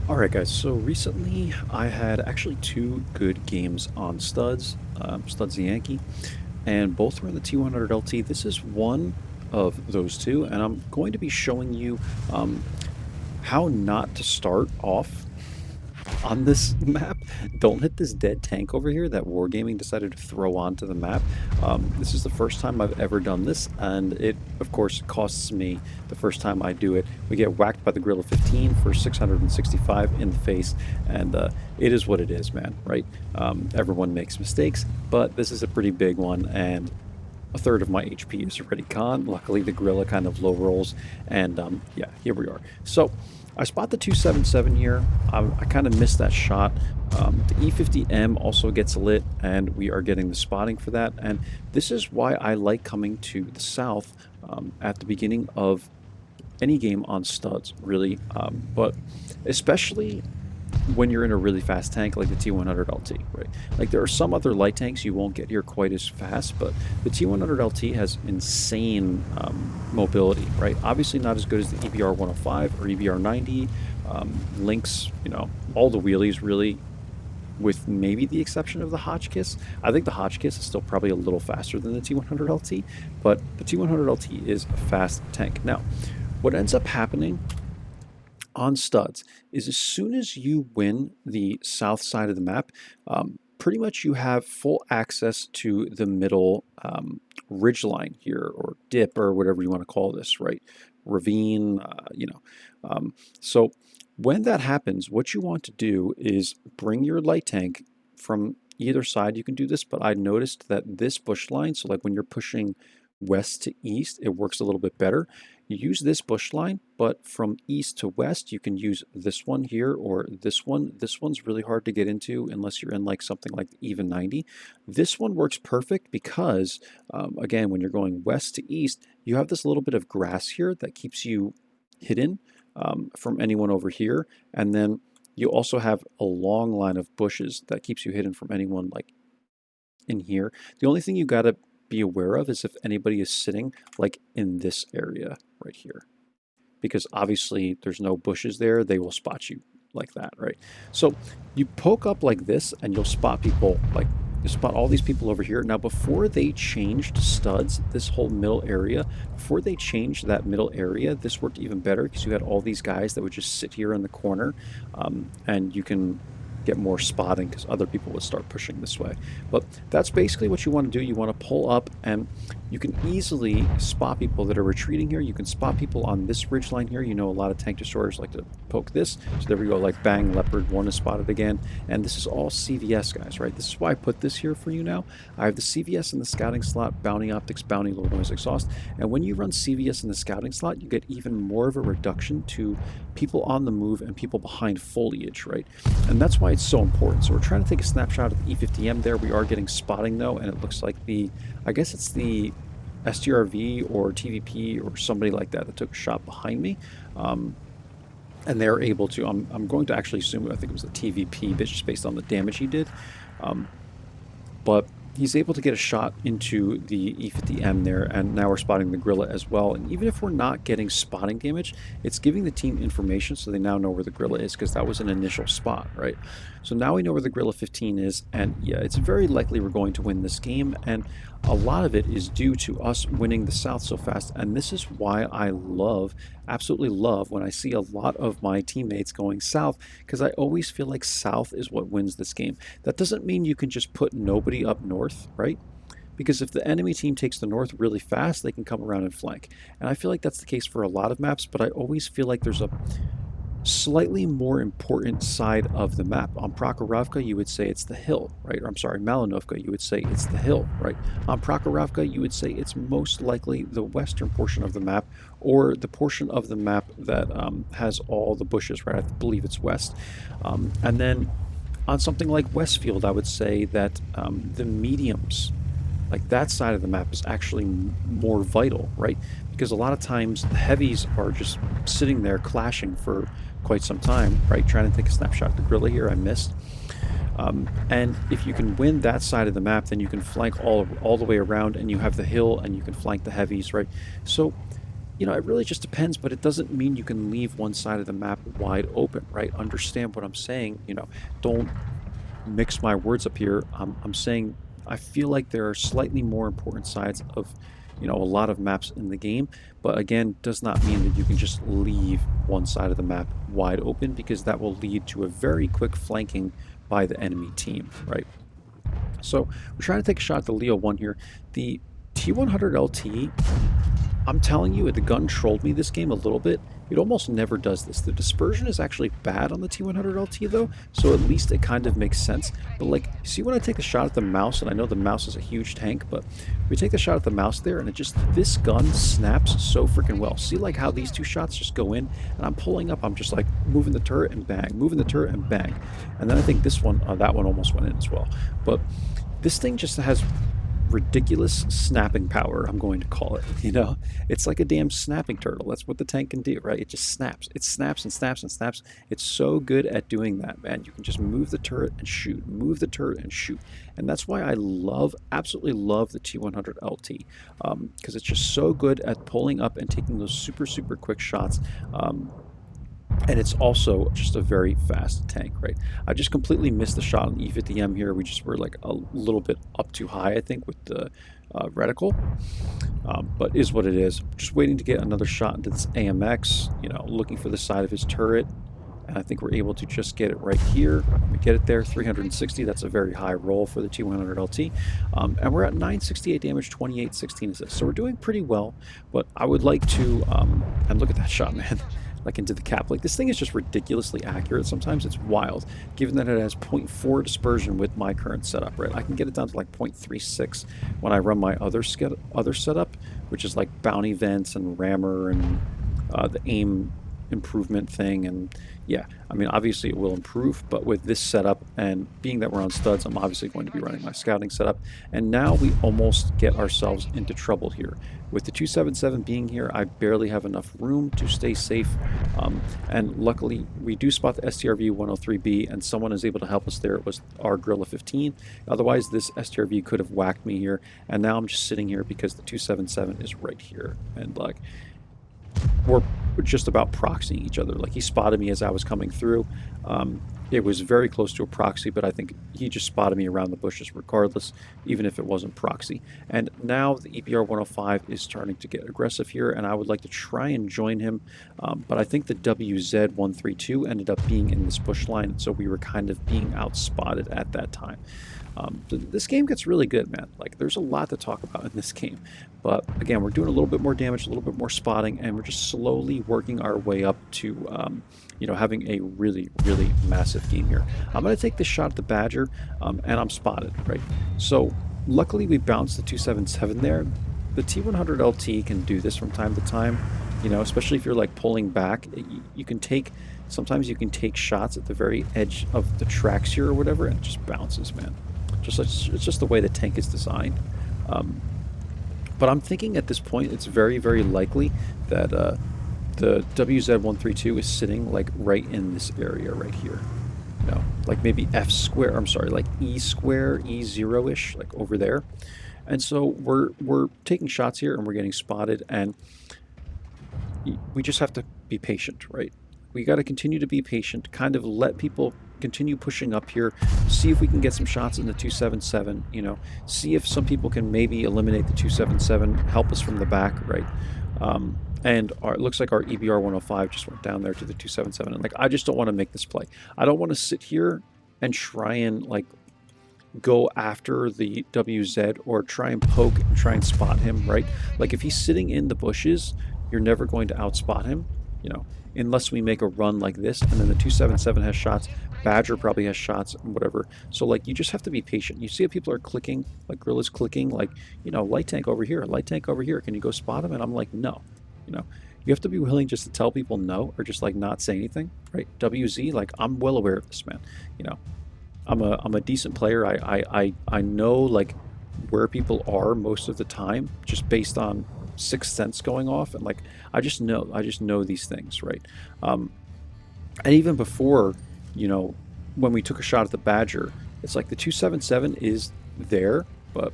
Alright guys, so recently I had actually two good games on studs, STUDZIANKI, and both were in the T100LT. This is one of those two, and I'm going to be showing you how not to start off on this map. Don't hit this dead tank over here that Wargaming decided to throw onto the map. This is the first time I've ever done this, and it, of course, costs me the first time I do it. We get whacked by the Gorilla 15 for 665 in the face, and it is what it is, man, right? Everyone makes mistakes, but this is a pretty big one, and a third of my HP is already gone. Luckily, the Gorilla kind of low rolls, and yeah, here we are. So I spot the 277 here. I kind of missed that shot. The E50M also gets lit, and we are getting the spotting for that. And this is why I like coming to the south at the beginning of any game on studs, really. But especially when you're in a really fast tank like the T100LT, right? Like there are some other light tanks you won't get here quite as fast, but the T100LT has insane mobility, right? Obviously not as good as the EBR 105 or EBR 90. Links, you know, all the wheelies really, with maybe the exception of the Hotchkiss. I think the Hotchkiss is still probably a little faster than the T100LT, but the T100LT is a fast tank. Now, what ends up happening on studs is as soon as you win the south side of the map, pretty much you have full access to the middle ridge line here, or dip, or whatever you want to call this, right? Ravine, you know. So when that happens, what you want to do is bring your light tank from either side. You can do this, but I noticed that this bush line, so like when you're pushing west to east, it works a little bit better. You use this bush line, but from east to west, you can use this one here or this one. This one's really hard to get into unless you're in like something like even 90. This one works perfect because, again, when you're going west to east, you have this little bit of grass here that keeps you hidden from anyone over here. And then you also have a long line of bushes that keeps you hidden from anyone like in here. The only thing you got to be aware of is if anybody is sitting like in this area right here, because obviously there's no bushes there, they will spot you like that, right? So you poke up like this and you'll spot people, like you spot all these people over here. Now before they changed studs, this whole middle area, before they changed that middle area, this worked even better because you had all these guys that would just sit here in the corner, and you can get more spotting because other people would start pushing this way. But that's basically what you want to do. You want to pull up, and you can easily spot people that are retreating here. You can spot people on this ridge line here. You know, a lot of tank destroyers like to poke this. So there we go, like bang, Leopard 1 is spotted again. And this is all CVS, guys, right? This is why I put this here for you now. I have the CVS in the scouting slot, bounty optics, bounty, low noise exhaust. And when you run CVS in the scouting slot, you get even more of a reduction to people on the move and people behind foliage, right? And that's why it's so important. So we're trying to take a snapshot of the E50M there. We are getting spotting though, and it looks like I guess it's the STRV or TVP or somebody like that that took a shot behind me. And they're able to, I'm going to actually assume, I think it was a TVP, but just based on the damage he did. But he's able to get a shot into the E50M there, and now we're spotting the Gorilla as well. And even if we're not getting spotting damage, it's giving the team information so they now know where the Gorilla is, because that was an initial spot, right? So now we know where the Gorilla 15 is, and yeah, it's very likely we're going to win this game, and a lot of it is due to us winning the South so fast. And this is why I love, absolutely love, when I see a lot of my teammates going south, because I always feel like south is what wins this game. That doesn't mean you can just put nobody up north, right? Because if the enemy team takes the north really fast, they can come around and flank. And I feel like that's the case for a lot of maps, but I always feel like there's a slightly more important side of the map. On Prokhorovka, you would say it's the hill, right? Or I'm sorry, Malinovka, you would say it's the hill, right? On Prokhorovka, you would say it's most likely the western portion of the map, or the portion of the map that has all the bushes, right? I believe it's west. And then on something like Westfield, I would say that the mediums, like that side of the map, is actually more vital, right? Because a lot of times the heavies are just sitting there clashing for quite some time, right? Trying to take a snapshot of the Gorilla here, I missed. And if you can win that side of the map, then you can flank all the way around, and you have the hill, and you can flank the heavies, right? So It really just depends, but it doesn't mean you can leave one side of the map wide open, right? Understand what I'm saying. Don't mix my words up here. I'm saying I feel like there are slightly more important sides of, a lot of maps in the game, but again, does not mean that you can just leave one side of the map wide open because that will lead to a very quick flanking by the enemy team, right? So we're trying to take a shot at the Leo 1 here. The T100 LT, I'm telling you, the gun trolled me this game a little bit. It almost never does this. The dispersion is actually bad on the T100 LT though, so at least it kind of makes sense. But like, see when I take the shot at the mouse, and I know the mouse is a huge tank, but we take the shot at the mouse there, and this gun snaps so freaking well. See like how these two shots just go in, and I'm pulling up, I'm just like moving the turret and bang, moving the turret and bang. And then I think this one, that one almost went in as well. But this thing just has ridiculous snapping power, I'm going to call it. It's like a damn snapping turtle. That's what the tank can do, right? It just snaps. It snaps and snaps and snaps. It's so good at doing that, man. You can just move the turret and shoot, move the turret and shoot. And that's why I absolutely love the T100 LT, because it's just so good at pulling up and taking those super, super quick shots. And it's also just a very fast tank, right? I just completely missed the shot on E50M here. We just were like a little bit up too high, I think, with the reticle. But is what it is. Just waiting to get another shot into this AMX, looking for the side of his turret. And I think we're able to just get it right here. We get it there, 360. That's a very high roll for the T100 LT. And we're at 968 damage, 2816 assists. So we're doing pretty well. But I would like to, and look at that shot, man. Like into the cap. Like this thing is just ridiculously accurate. Sometimes it's wild, given that it has 0.4 dispersion with my current setup, right? I can get it down to like 0.36 when I run my other setup, which is like bounty vents and rammer and the aim improvement thing. And yeah, I mean, obviously it will improve, but with this setup and being that we're on studs, I'm obviously going to be running my scouting setup. And now we almost get ourselves into trouble here. With the 277 being here, I barely have enough room to stay safe. And luckily, we do spot the STRV 103B, and someone is able to help us there. It was our Gorilla 15. Otherwise, this STRV could have whacked me here. And now I'm just sitting here because the 277 is right here. And like, we're just about proxying each other. Like he spotted me as I was coming through. It was very close to a proxy, but I think he just spotted me around the bushes regardless, even if it wasn't proxy. And now the EBR 105 is starting to get aggressive here, and I would like to try and join him. But I think the WZ 132 ended up being in this bush line, so we were kind of being outspotted at that time. This game gets really good, man. Like, there's a lot to talk about in this game. But, again, we're doing a little bit more damage, a little bit more spotting, and we're just slowly working our way up to, having a really, really massive game here. I'm going to take this shot at the Badger, and I'm spotted, right? So, luckily, we bounced the 277 there. The T100 LT can do this from time to time, especially if you're, like, pulling back. You can take... Sometimes you can take shots at the very edge of the tracks here or whatever, and it just bounces, man. It's just the way the tank is designed. But I'm thinking at this point it's very, very likely that the WZ132 is sitting like right in this area right here. Like maybe F square, I'm sorry, like E square, E0-ish, like over there. And so we're taking shots here and we're getting spotted, and we just have to be patient, right? We got to continue to be patient, kind of let people continue pushing up here, see if we can get some shots in the 277, see if some people can maybe eliminate the 277, help us from the back, right? And it looks like our EBR 105 just went down there to the 277, and like, I just don't want to make this play. I don't want to sit here and try and like go after the WZ or try and poke and try and spot him, right? Like if he's sitting in the bushes, you're never going to outspot him, unless we make a run like this, and then the 277 has shots, Badger probably has shots, and whatever. So, like, you just have to be patient. You see how people are clicking, like Gorilla's clicking, like, light tank over here, can you go spot him? And I'm like, no, you have to be willing just to tell people no, or just, like, not say anything, right? WZ, like, I'm well aware of this, man. I'm a decent player. I know, like, where people are most of the time, just based on sixth sense going off, and like I just know these things, right? And even before, when we took a shot at the Badger, it's like the 277 is there, but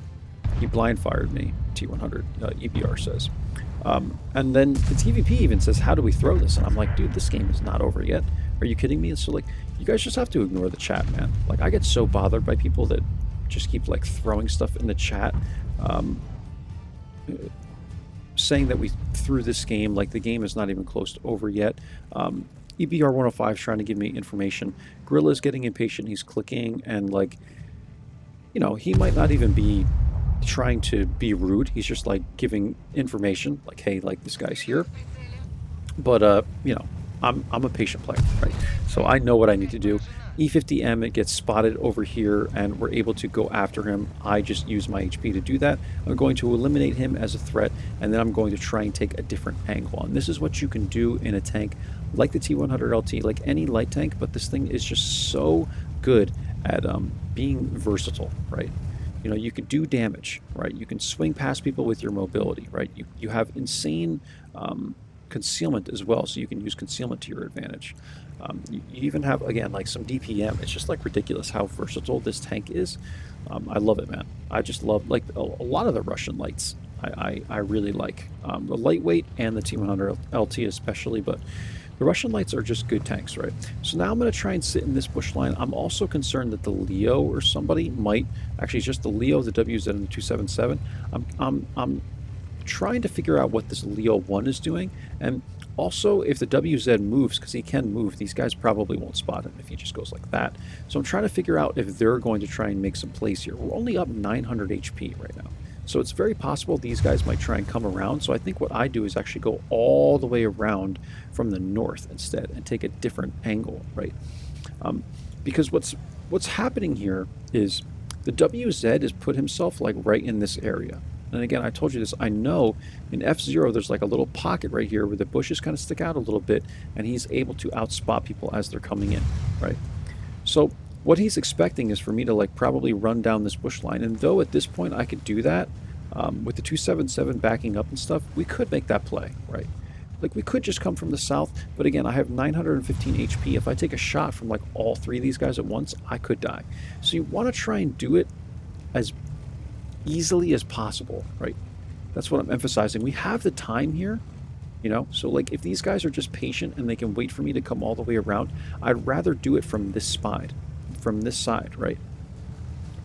he blind fired me, T100 EBR says. And then the TVP even says, how do we throw this? And I'm like, dude, this game is not over yet. Are you kidding me? And so, like, you guys just have to ignore the chat, man. Like, I get so bothered by people that just keep, like, throwing stuff in the chat, saying that we threw this game. Like, the game is not even close to over yet. EBR 105 is trying to give me information. Gorilla's getting impatient. He's clicking, and, like, you know, he might not even be trying to be rude. He's just, like, giving information, like, hey, like, this guy's here. But you know, I'm a patient player, right? So I know what I need to do. E50M, it gets spotted over here, and we're able to go after him. I just use my HP to do that. I'm going to eliminate him as a threat, and then I'm going to try and take a different angle. And this is what you can do in a tank like the T100LT, like any light tank, but this thing is just so good at being versatile, right? You know, you can do damage, right? You can swing past people with your mobility, right? You have insane concealment as well, so you can use concealment to your advantage. You even have, again, like some DPM. It's just like ridiculous how versatile this tank is. I love it, man. I just love, like, a lot of the Russian lights I really like. The lightweight and the T100 LT especially, but the Russian lights are just good tanks, right? So now I'm going to try and sit in this bush line. I'm also concerned that the Leo or somebody might, actually just the Leo, the WZ, and the 277. I'm trying to figure out what this Leo 1 is doing, and also if the WZ moves, because he can move, these guys probably won't spot him if he just goes like that. So I'm trying to figure out if they're going to try and make some plays here. We're only up 900 HP right now, so it's very possible these guys might try and come around. So I think what I do is actually go all the way around from the north instead and take a different angle, right? Because what's happening here is the WZ has put himself, like, right in this area. And again, I told you this, I know in F0 there's like a little pocket right here where the bushes kind of stick out a little bit, and he's able to outspot people as they're coming in, right? So what he's expecting is for me to, like, probably run down this bush line, and though at this point I could do that, with the 277 backing up and stuff, we could make that play, right? Like, we could just come from the south, but again, I have 915 HP. If I take a shot from, like, all three of these guys at once, I could die. So you want to try and do it as easily as possible, right? That's what I'm emphasizing. We have the time here, you know, so, like, if these guys are just patient and they can wait for me to come all the way around, I'd rather do it from this side, right?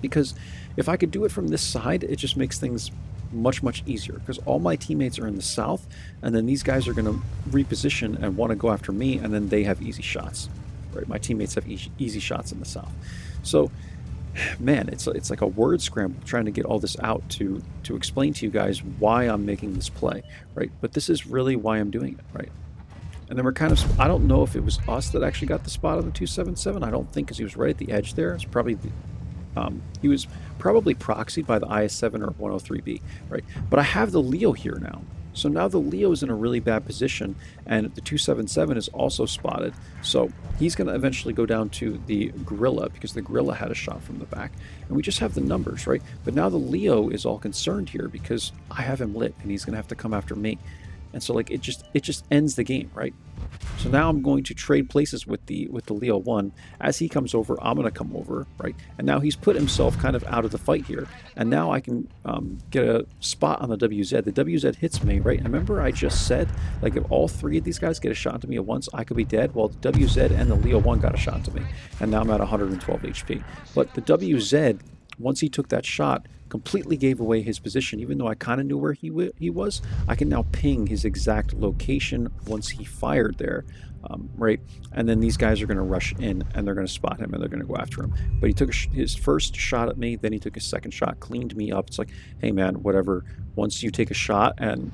Because if I could do it from this side, it just makes things much easier, because all my teammates are in the south, and then these guys are going to reposition and want to go after me, and then they have easy shots, right? My teammates have easy shots in the south. So, man, it's like a word scramble trying to get all this out to explain to you guys why I'm making this play, right? But this is really why I'm doing it, right? And then we're kind of, I don't know if it was us that actually got the spot on the 277. I don't think, because he was right at the edge there. It's probably he was probably proxied by the IS-7 or 103B, right? But I have the Leo here now. So now the Leo is in a really bad position, and the 277 is also spotted. So he's going to eventually go down to the Gorilla, because the Gorilla had a shot from the back. And we just have the numbers, right? But now the Leo is all concerned here because I have him lit, and he's going to have to come after me. And so, like, it just ends the game, right? So now I'm going to trade places with the Leo 1. As he comes over, I'm going to come over, right? And now he's put himself kind of out of the fight here. And now I can get a spot on the WZ. The WZ hits me, right? And remember I just said, like, if all three of these guys get a shot to me at once, I could be dead. Well, the WZ and the Leo 1 got a shot to me. And now I'm at 112 HP. But the WZ, once he took that shot, completely gave away his position. Even though I kind of knew where he was, I can now ping his exact location once he fired there, right? And then these guys are going to rush in, and they're going to spot him, and they're going to go after him. But he took his first shot at me, then he took his second shot, cleaned me up. It's like, hey, man, whatever. Once you take a shot and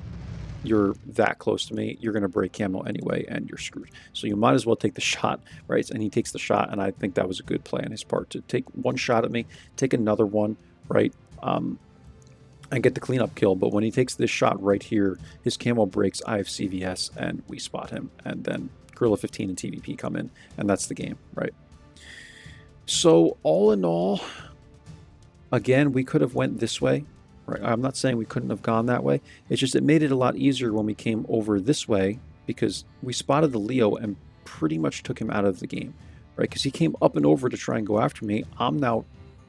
you're that close to me, you're going to break camo anyway, and you're screwed. So you might as well take the shot, right? And he takes the shot, and I think that was a good play on his part to take one shot at me, take another one, right? And get the cleanup kill. But when he takes this shot right here, his camo breaks, I have CVS, and we spot him. And then Gorilla 15 and TVP come in, and that's the game, right? So all in all, again, we could have went this way, right? I'm not saying we couldn't have gone that way. It's just it made it a lot easier when we came over this way, because we spotted the Leo and pretty much took him out of the game, right? Because he came up and over to try and go after me. I'm now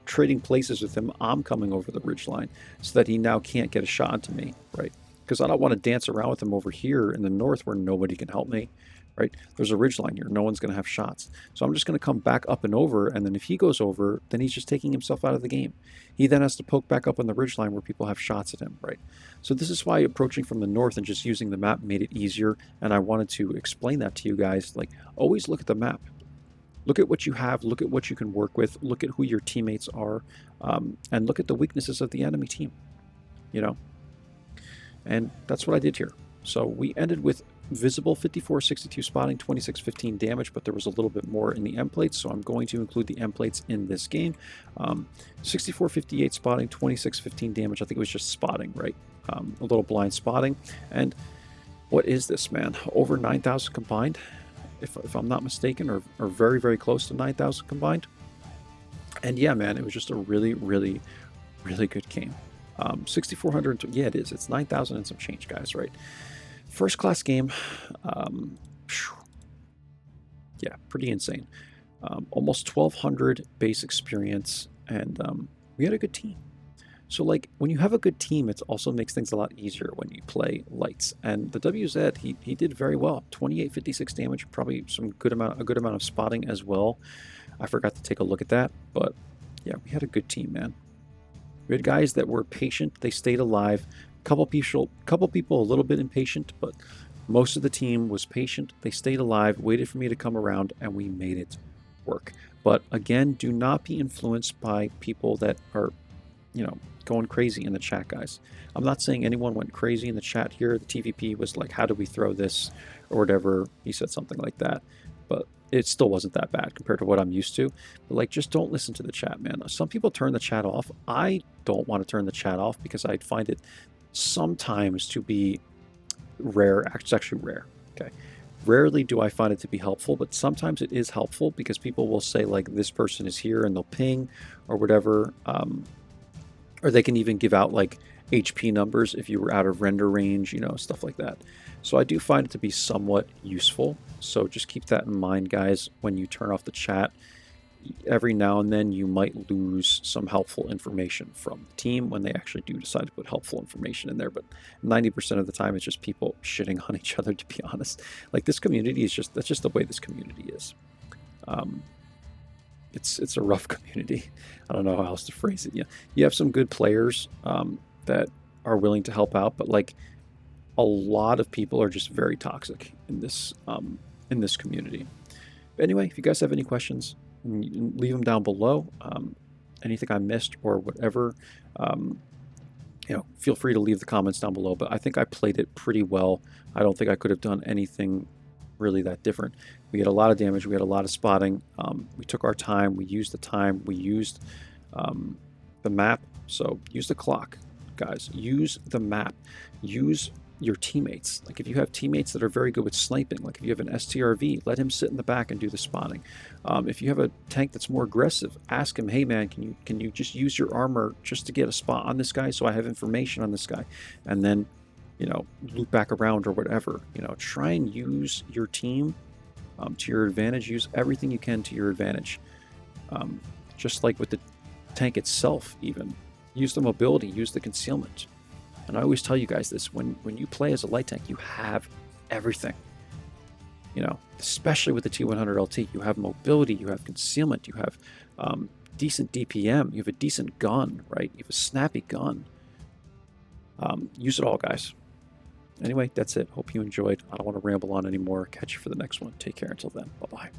trading places with him. I'm coming over the ridge line so that he now can't get a shot onto me, right? because I don't want to dance around with him over here in the north where nobody can help me, right? There's a ridge line here. No one's going to have shots. So I'm just going to come back up and over, and then if he goes over, then he's just taking himself out of the game. He then has to poke back up on the ridge line where people have shots at him, right? So this is why approaching from the north and just using the map made it easier, and I wanted to explain that to you guys. Like, always look at the map. Look at what you have, look at what you can work with, look at who your teammates are, and look at the weaknesses of the enemy team, you know? And that's what I did here. So we ended with visible 5462 spotting, 2615 damage, but there was a little bit more in the M plates, so I'm going to include the M plates in this game. 6458 spotting, 2615 damage. I think it was just spotting, right? A little blind spotting. And what is this, man? Over 9,000 combined, if I'm not mistaken, or very, very close to 9,000 combined. And yeah, man, it was just a really, really, really good game. 6,400, yeah, it is. It's 9,000 and some change, guys, right? First class game. Yeah, pretty insane. Almost 1,200 base experience, and we had a good team. So, like, when you have a good team, it also makes things a lot easier when you play lights. And the WZ, he did very well. 2856 damage, probably a good amount of spotting as well. I forgot to take a look at that, but yeah, we had a good team, man. We had guys that were patient. They stayed alive. Couple people a little bit impatient, but most of the team was patient. They stayed alive, waited for me to come around, and we made it work. But again, do not be influenced by people that are, you know, going crazy in the chat, guys. I'm not saying anyone went crazy in the chat here. The TVP was like, how do we throw this or whatever. He said something like that, but it still wasn't that bad compared to what I'm used to. But like, just don't listen to the chat, man. Some people turn the chat off. I don't want to turn the chat off because I'd find it sometimes to be rare. It's actually rare. Okay. Rarely do I find it to be helpful, but sometimes it is helpful because people will say like, this person is here, and they'll ping or whatever. Or they can even give out like HP numbers if you were out of render range, you know, stuff like that. So I do find it to be somewhat useful. So just keep that in mind, guys, when you turn off the chat. Every now and then you might lose some helpful information from the team when they actually do decide to put helpful information in there. But 90% of the time, it's just people shitting on each other, to be honest. Like, this community is that's just the way this community is. It's a rough community. I don't know how else to phrase it. Yeah, you have some good players that are willing to help out, but like, a lot of people are just very toxic in this community. But anyway, if you guys have any questions, leave them down below. Anything I missed or whatever, you know, feel free to leave the comments down below. But I think I played it pretty well. I don't think I could have done anything really that different. We had a lot of damage. We had a lot of spotting. We took our time. We used the time. We used the map. So use the clock, guys. Use the map. Use your teammates. Like, if you have teammates that are very good with sniping, like if you have an STRV, let him sit in the back and do the spotting. If you have a tank that's more aggressive, ask him, hey man, can you just use your armor just to get a spot on this guy so I have information on this guy, and then, you know, loop back around or whatever. You know, try and use your team to your advantage. Use everything you can to your advantage. Just like with the tank itself, even use the mobility, use the concealment. And I always tell you guys this, when you play as a light tank, you have everything. You know, especially with the T100 LT, you have mobility, you have concealment, you have decent DPM, you have a decent gun, right? You have a snappy gun. Use it all, guys. Anyway, that's it. Hope you enjoyed. I don't want to ramble on anymore. Catch you for the next one. Take care until then. Bye-bye.